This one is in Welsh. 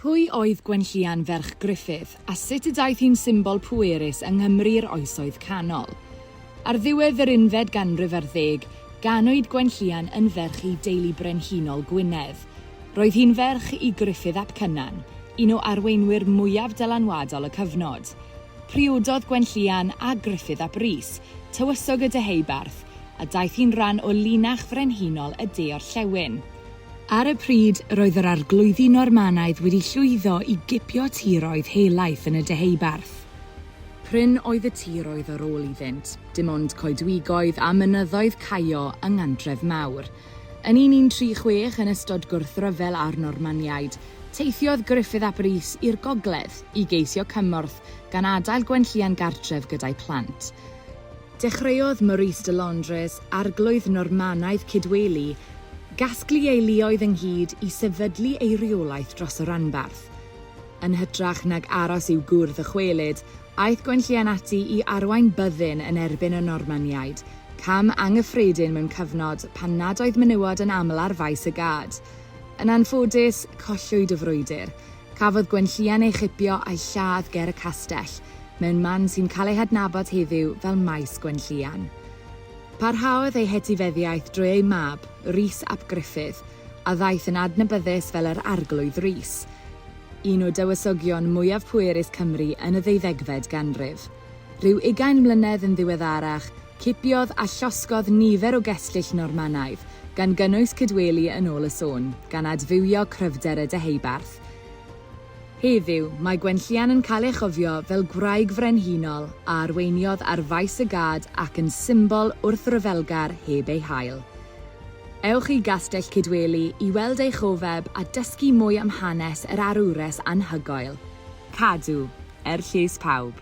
Pwy oedd Gwenllian ferch Gruffudd a sut y daeth hi'n symbol pwerus yng Nghymru'r oesoedd canol? Ar ddiwedd yr unfed ganrif ar ddeg, ganwyd Gwenllian yn ferch i deulu brenhinol Gwynedd. Roedd hi'n ferch i Gruffudd ap Cynan, un o arweinwyr mwyaf dylanwadol y cyfnod. Priododd Gwenllian a Gruffudd ap Rhys, tywysog y deheubarth, a daeth hi'n rhan o linach frenhinol y de-orllewin. Ar y pryd, roedd yr arglwyddi Normaniaid wedi llwyddo i gipio tiroedd helaeth yn y deheubarth. Pryn oedd y tiroedd ar ôl iddynt, dim ond coedwigoedd a mynyddoedd caio yng Ngantref Mawr. Yn 1136 yn ystod gwrthryfel ar Normaniaid, teithiodd Gruffudd ap Rhys i'r gogledd i geisio cymorth gan adael Gwenllian gartref gyda'i plant. Dechreuodd Maurice de Londres, arglwydd Normanaidd Cydweli, gasglu ei luoedd ynghyd i sefydlu ei reolaeth dros y ranbarth. Yn hytrach nag aros i'w gwrdd y chwelyd, aeth Gwenllian ati i arwain byddin yn erbyn y Normaniaid, cam anghyffredin mewn cyfnod pan nad oedd menywod yn aml ar faes y gad. Yn anffodus, collwyd y frwydr. Cafodd Gwenllian ei chipio a'i lladd ger y castell, mewn man sy'n cael ei hadnabod heddiw fel Maes Gwenllian. Parhaodd ei hetifeddiaeth drwy ei mab, Rhys ap Gruffudd, a ddaeth yn adnabyddus fel yr arglwydd Rhys, un o dywysogion mwyaf pwerus Cymru yn y ddeuddegfed ganrif. Rhyw 20 mlynedd yn ddiweddarach, cipiodd a llosgodd nifer o gestyll Normanaidd, gan gynnwys Cydweli yn ôl y sôn, gan adfywio cryfder y deheubarth. Heddiw, mae Gwenllian yn cael ei chofio fel gwraig frenhinol a arweiniodd ar faes y gad ac yn symbol wrthryfelgar heb ei hael. Ewch i Gastell Cydweli i weld ei chofeb a dysgu mwy am hanes yr arwres anhygoel. Cadw, lles pawb.